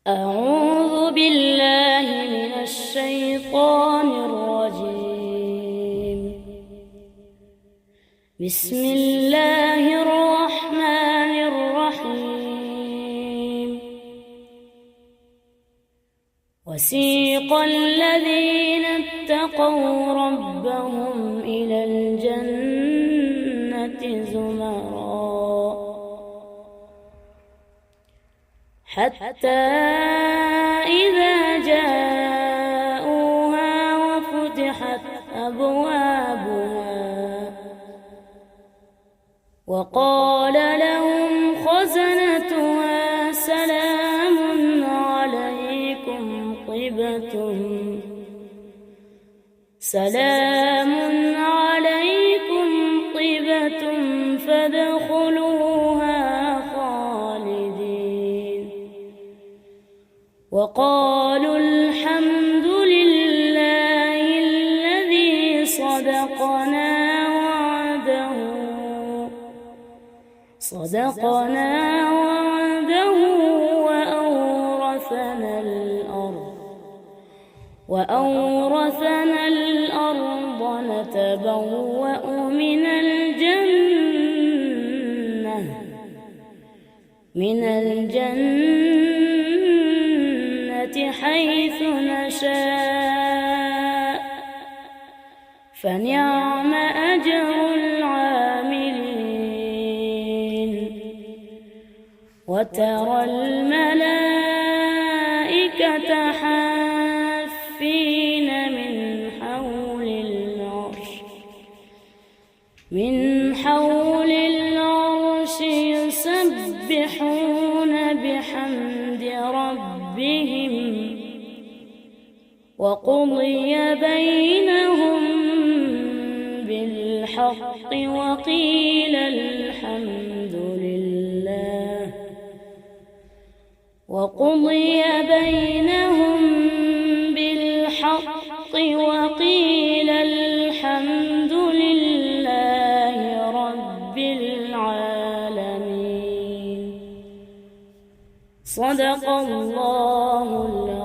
أعوذ بالله من الشيطان الرجيم. بسم الله الرحمن الرحيم. وسيق الذين اتقوا ربهم إلى الجنة زمرًا حتى إذا جاءوها وفتحت أبوابها وقال لهم خزنتها سلام عليكم طبتم فادخلوها خالدين. وقالوا الحمد لله الذي صدقنا وعده وأورثنا الأرض نتبوأ من الجنة حيث نشاء فنعم أجر العاملين. وترى الملائكة حافين من حول العرش يسبحون بحمد ربهم وقضي بينهم بالحق وقيل الحمد لله رب العالمين. صدق الله العظيم.